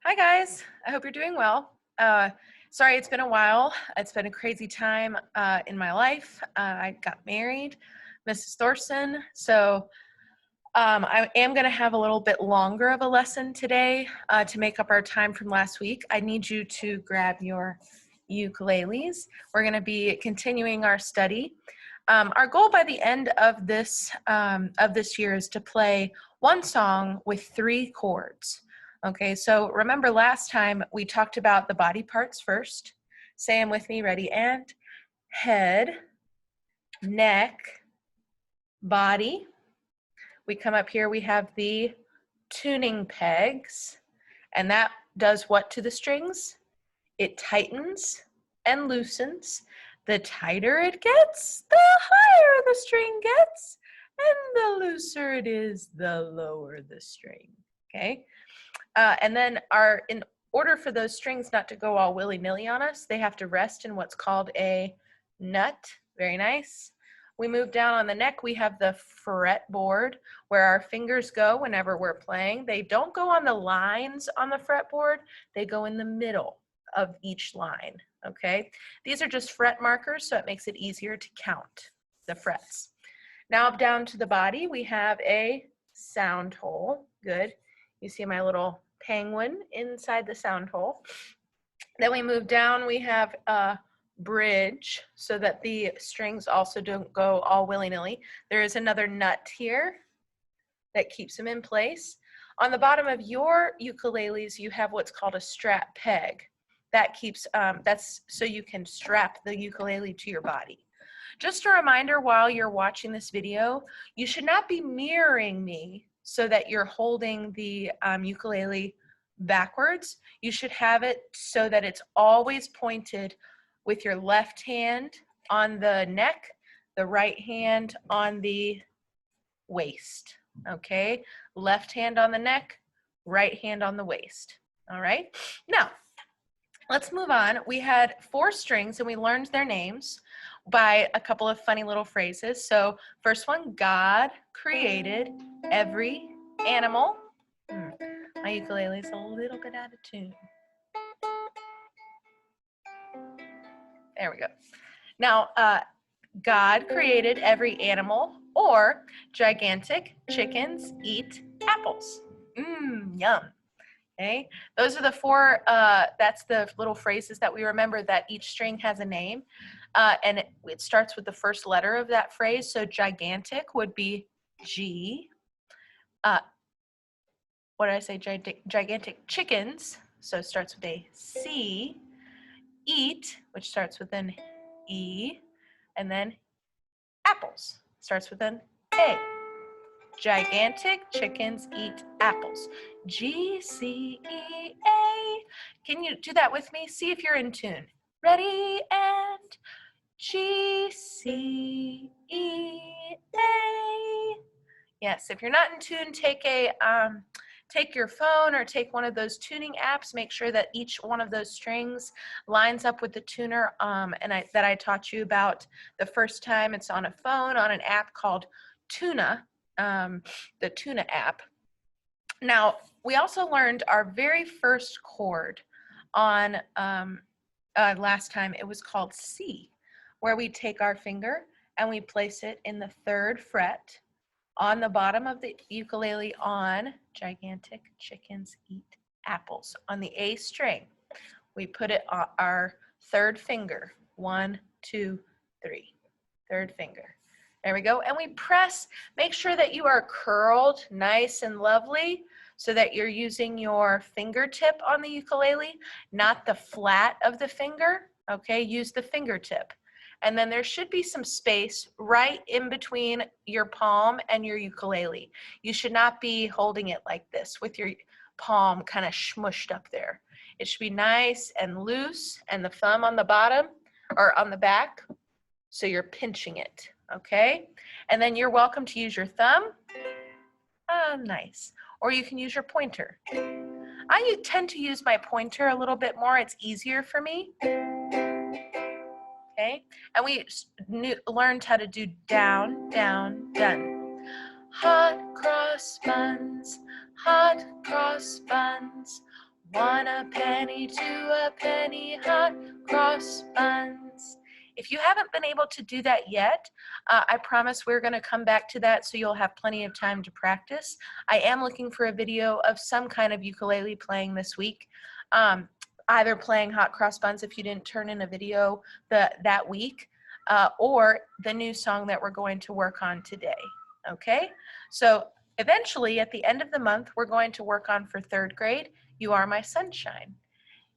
Hi guys, I hope you're doing well. Sorry it's been a while. It's been a crazy time in my life. I got married, Mrs. Thorson, so I am going to have a little bit longer of a lesson today to make up our time from last week. I need you to grab your ukuleles. We're going to be continuing our study. Our goal by the end of this year is to play one song with 3 chords. Okay, so remember last time we talked about the body parts first. Say them with me, ready, and head, neck, body. We come up here, we have the tuning pegs, and that does what to the strings? It tightens and loosens. The tighter it gets, the higher the string gets, and the looser it is, the lower the string, okay? And then in order for those strings not to go all willy-nilly on us, they have to rest in what's called a nut. Very nice. We move down on the neck, we have the fretboard where our fingers go whenever we're playing. They don't go on the lines on the fretboard, they go in the middle of each line, okay? These are just fret markers, so it makes it easier to count the frets. Now up down to the body, we have a sound hole. Good. You see my little penguin inside the sound hole. Then we move down, we have a bridge so that the strings also don't go all willy-nilly. There is another nut here that keeps them in place. On the bottom of your ukuleles, you have what's called a strap peg. That keeps, that's so you can strap the ukulele to your body. Just a reminder while you're watching this video, you should not be mirroring me so that you're holding the ukulele backwards. You should have it so that it's always pointed with your left hand on the neck, the right hand on the waist, okay? Left hand on the neck, right hand on the waist, all right? Now, let's move on. We had 4 strings and we learned their names by a couple of funny little phrases. So first one, God created every animal. My ukulele is a little bit out of tune. There we go. Now, God created every animal, or gigantic chickens eat apples. Yum. Okay, those are the 4, that's the little phrases that we remember that each string has a name. And it starts with the first letter of that phrase. So gigantic would be G. What did I say? Gigantic chickens. So it starts with a C. Eat, which starts with an E. And then apples starts with an A. Gigantic chickens eat apples. G-C-E-A. Can you do that with me? See if you're in tune. Ready, and G-C-E-A. Yes, if you're not in tune, take your phone or take one of those tuning apps. Make sure that each one of those strings lines up with the tuner that I taught you about the first time. It's on a phone, on an app called Tuna, the Tuna app. Now, we also learned our very first chord on last time. It was called C, where we take our finger and we place it in the 3rd fret on the bottom of the ukulele on gigantic chickens eat apples. On the A string, we put it on our 3rd finger. 1, 2, 3. 3rd finger. There we go. And we press, make sure that you are curled nice and lovely so that you're using your fingertip on the ukulele, not the flat of the finger. Okay, use the fingertip. And then there should be some space right in between your palm and your ukulele. You should not be holding it like this with your palm kind of smushed up there. It should be nice and loose, and the thumb on the bottom or on the back, so you're pinching it, okay? And then you're welcome to use your thumb. Nice. Or you can use your pointer. I tend to use my pointer a little bit more. It's easier for me. Okay, and we learned how to do down, down, done. Hot cross buns, 1 a penny, 2 a penny, hot cross buns. If you haven't been able to do that yet, I promise we're going to come back to that so you'll have plenty of time to practice. I am looking for a video of some kind of ukulele playing this week. Either playing hot cross buns if you didn't turn in a video that week, or the new song that we're going to work on today. Okay? So eventually, at the end of the month, we're going to work on for 3rd grade, You Are My Sunshine.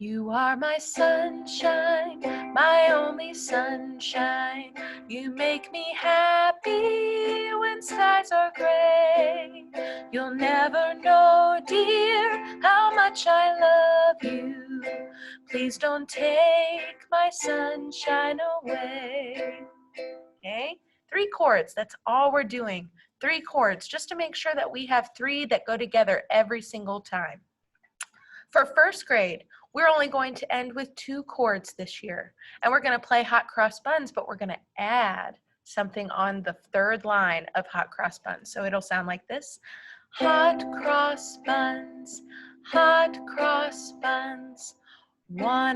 You are my sunshine, my only sunshine. You make me happy when skies are gray. You'll never know, dear, how much I love you. Please don't take my sunshine away. Okay, 3 chords, that's all we're doing. 3 chords, just to make sure that we have 3 that go together every single time. For 1st grade, we're only going to end with 2 chords this year. And we're going to play hot cross buns, but we're going to add something on the 3rd line of hot cross buns. So it'll sound like this. Hot cross buns, 1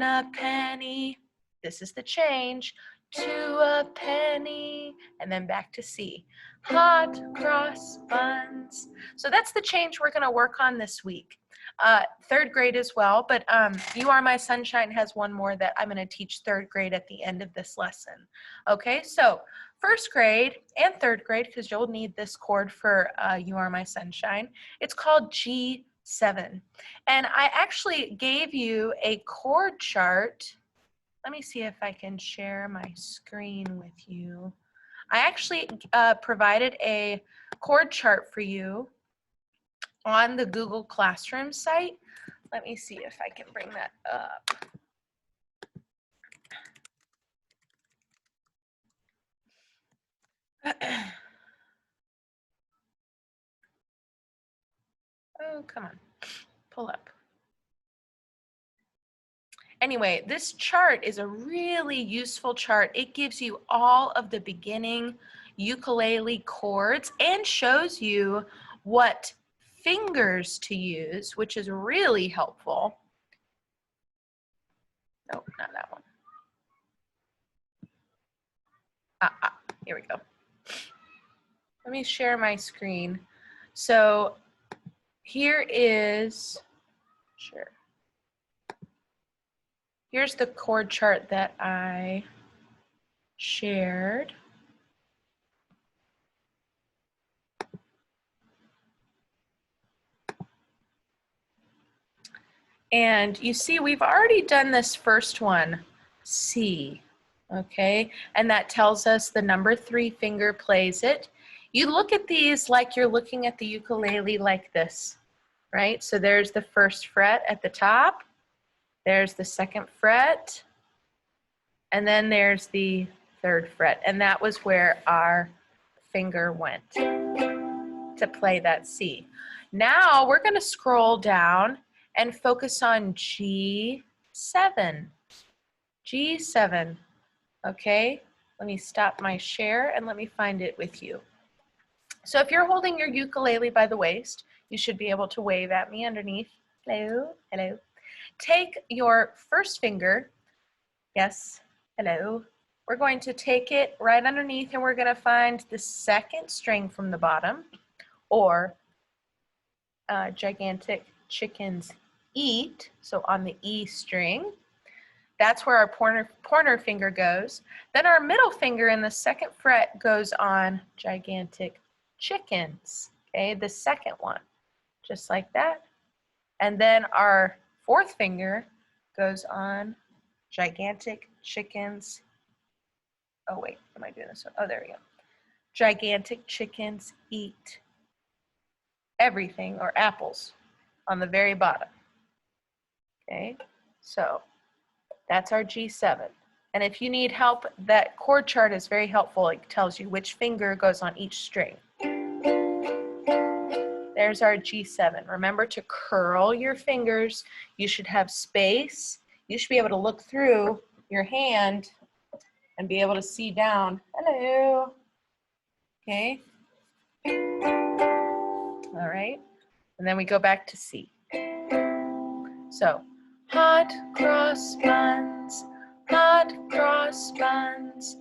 a penny. This is the change. 2 a penny, and then back to C. Hot cross buns. So that's the change we're going to work on this week. 3rd grade as well, but You Are My Sunshine has one more that I'm going to teach 3rd grade at the end of this lesson. Okay, so 1st grade and 3rd grade, because you'll need this chord for You Are My Sunshine, it's called G7. And I actually gave you a chord chart. Let me see if I can share my screen with you. I actually provided a chord chart for you on the Google Classroom site. Let me see if I can bring that up. Oh, come on, pull up. Anyway, this chart is a really useful chart. It gives you all of the beginning ukulele chords and shows you what fingers to use, which is really helpful. Nope, not that one. Here we go. Let me share my screen. So here is, sure. Here's the chord chart that I shared. And you see, we've already done this first one, C, okay? And that tells us the number 3 finger plays it. You look at these like you're looking at the ukulele like this, right? So there's the 1st fret at the top, there's the 2nd fret, and then there's the 3rd fret. And that was where our finger went to play that C. Now we're going to scroll down and focus on G7. G7, okay? Let me stop my share and let me find it with you. So if you're holding your ukulele by the waist, you should be able to wave at me underneath. Hello, hello. Take your 1st finger, yes, hello. We're going to take it right underneath and we're going to find the 2nd string from the bottom, or Gigantic Chickens Eat, so on the E string. That's where our pointer finger goes. Then our middle finger in the 2nd fret goes on Gigantic Chickens, okay, the 2nd one, just like that. And then our 4th finger goes on Gigantic Chickens. Oh wait, am I doing this one? Oh, there we go. Gigantic Chickens Eat Everything, or apples, on the very bottom. Okay, so that's our G7. And if you need help, that chord chart is very helpful. It tells you which finger goes on each string. There's our G7. Remember to curl your fingers. You should have space. You should be able to look through your hand and be able to see down. Hello. Okay. All right. And then we go back to C. So hot cross buns, hot cross buns,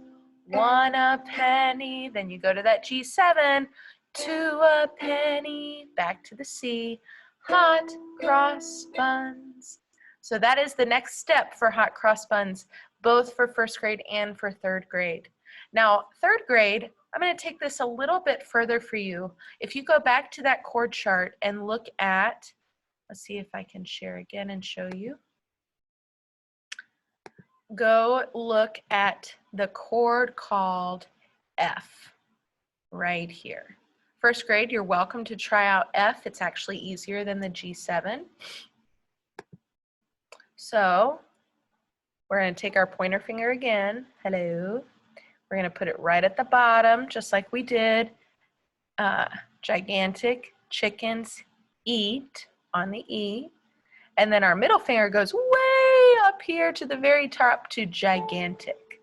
1 a penny. Then you go to that G7, 2 a penny, back to the C, hot cross buns. So that is the next step for hot cross buns, both for first grade and for third grade. Now, third grade, I'm going to take this a little bit further for you. If you go back to that chord chart and look at, let's see if I can share again and show you. Go look at the chord called F right here. First grade, you're welcome to try out F. It's actually easier than the G7. So we're going to take our pointer finger again. Hello. We're going to put it right at the bottom, just like we did. Gigantic chickens eat on the E. And then our middle finger goes way up here to the very top to gigantic.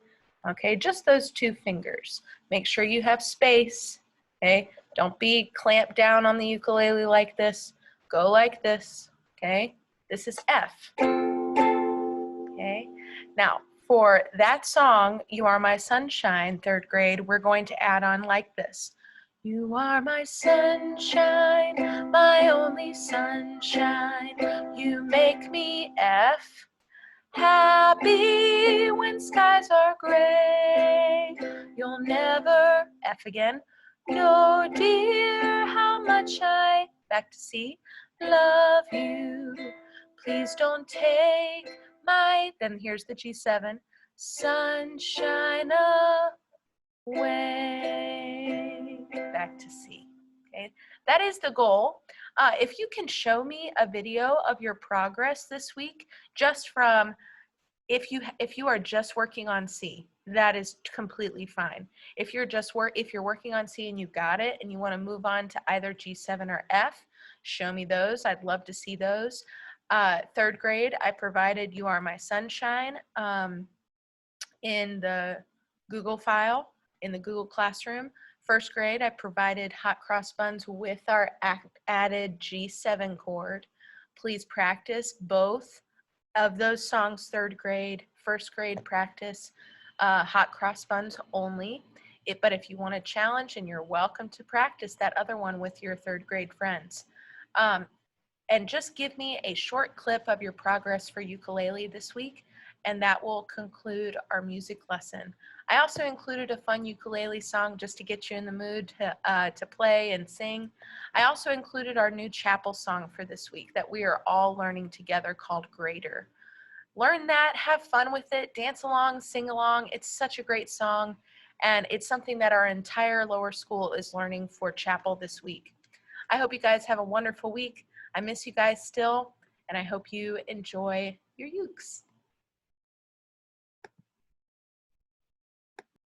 Okay, just those 2 fingers. Make sure you have space. Okay, don't be clamped down on the ukulele like this. Go like this. Okay, this is F. Okay, now for that song, You Are My Sunshine, third grade, we're going to add on like this. You are my sunshine, my only sunshine. You make me F. Happy when skies are gray. You'll never, F again. No, dear, how much I, back to C, love you. Please don't take my, then here's the G7, sunshine away, back to C. Okay, that is the goal. If you can show me a video of your progress this week, just from if you are just working on C, that is completely fine. If you're working on C and you got it and you want to move on to either G7 or F, show me those. I'd love to see those. Third grade, I provided You Are My Sunshine in the Google file, in the Google Classroom. First grade, I provided hot cross buns with our added G7 chord. Please practice both of those songs, third grade, first grade practice, hot cross buns only. But if you want to challenge, and you're welcome to practice that other one with your third grade friends. And just give me a short clip of your progress for ukulele this week, and that will conclude our music lesson. I also included a fun ukulele song just to get you in the mood to play and sing. I also included our new chapel song for this week that we are all learning together called Greater. Learn that, have fun with it, dance along, sing along. It's such a great song, and it's something that our entire lower school is learning for chapel this week. I hope you guys have a wonderful week. I miss you guys still, and I hope you enjoy your ukes.